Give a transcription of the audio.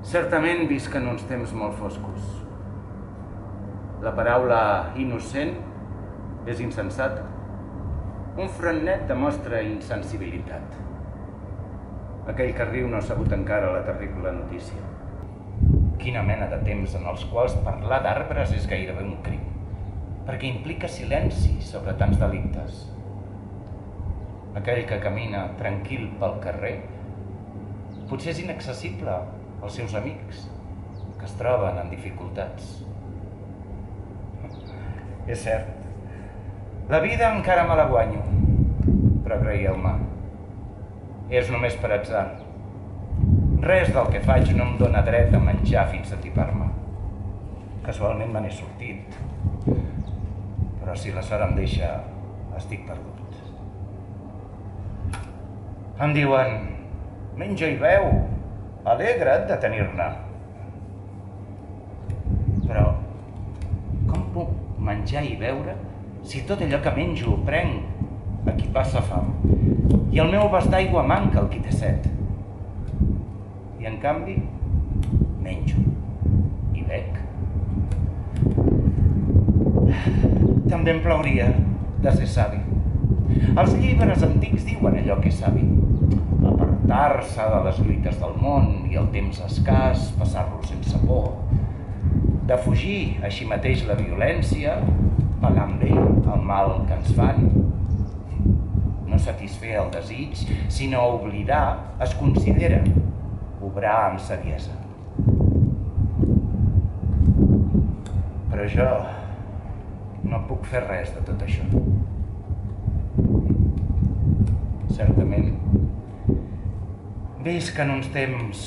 Certament visc en uns temps molt foscos. La paraula innocent és insensata. Un front net demostra insensibilitat. Aquell que riu no ha sabut encara la terrible notícia. Quina mena de temps en els quals parlar d'arbres és gairebé un crim, perquè implica silenci sobre tants delictes. Aquell que camina tranquil pel carrer potser és inaccessible als seus amics, que es troben en dificultats. És cert, la vida encara me la guanyo, però creieu-me, és només per atzar. Res del que faig no em dóna dret a menjar fins a atipar-me. Casualment me n'he sortit, però si la sort em deixa, estic perdut. Em diuen, menja i beu, alegra't de tenir-ne. Però com puc menjar i beure si tot allò que menjo ho prenc a qui passa fam i el meu abast d'aigua manca al qui té set? I en canvi, menjo i bec. També em plauria de ser savi. Els llibres antics diuen allò que és savi. Apartar-se de les lluites del món i el temps escàs, passar-lo sense por. De fugir així mateix la violència, pagant bé el mal que ens fan. No satisfer el desig, sinó oblidar, es considera obrar amb saviesa. Però jo no puc fer res de tot això. Certament, visc en uns temps